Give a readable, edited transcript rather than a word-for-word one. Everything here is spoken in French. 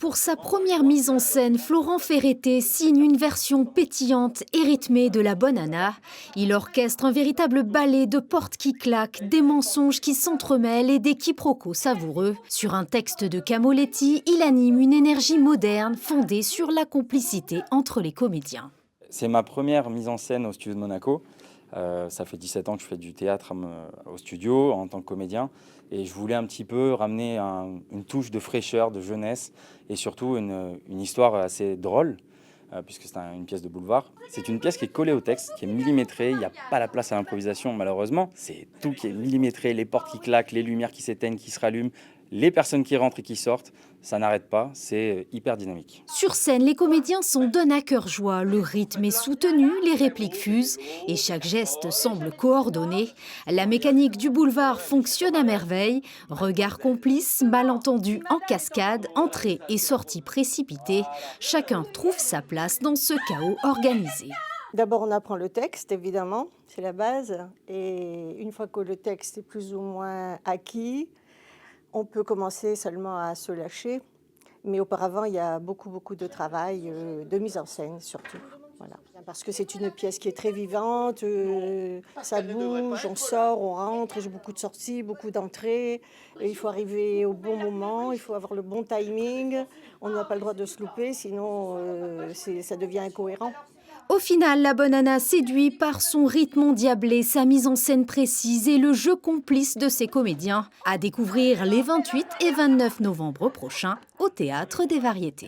Pour sa première mise en scène, Florent Ferreté signe une version pétillante et rythmée de La Bonne Anna. Il orchestre un véritable ballet de portes qui claquent, des mensonges qui s'entremêlent et des quiproquos savoureux. Sur un texte de Camoletti, il anime une énergie moderne fondée sur la complicité entre les comédiens. C'est ma première mise en scène au studio de Monaco. Ça fait 17 ans que je fais du théâtre au studio en tant que comédien. Et je voulais un petit peu ramener une touche de fraîcheur, de jeunesse et surtout une histoire assez drôle, puisque c'est une pièce de boulevard. C'est une pièce qui est collée au texte, qui est millimétrée. Il n'y a pas la place à l'improvisation, malheureusement. C'est tout qui est millimétré, les portes qui claquent, les lumières qui s'éteignent, qui se rallument, les personnes qui rentrent et qui sortent. Ça n'arrête pas, c'est hyper dynamique. Sur scène, les comédiens sont d'un à cœur joie. Le rythme est soutenu, les répliques fusent et chaque geste semble coordonné. La mécanique du boulevard fonctionne à merveille. Regards complices, malentendus en cascade, entrées et sorties précipitées. Chacun trouve sa place dans ce chaos organisé. D'abord, on apprend le texte, évidemment, c'est la base. Et une fois que le texte est plus ou moins acquis, on peut commencer seulement à se lâcher. Mais auparavant, il y a beaucoup de travail, de mise en scène surtout. Voilà. Parce que c'est une pièce qui est très vivante, ça bouge, on sort, on rentre, j'ai beaucoup de sorties, beaucoup d'entrées. Il faut arriver au bon moment, il faut avoir le bon timing. On n'a pas le droit de se louper, sinon ça devient incohérent. Au final, La Bonne Anna séduit par son rythme endiablé, sa mise en scène précise et le jeu complice de ses comédiens. À découvrir les 28 et 29 novembre prochains au Théâtre des Variétés.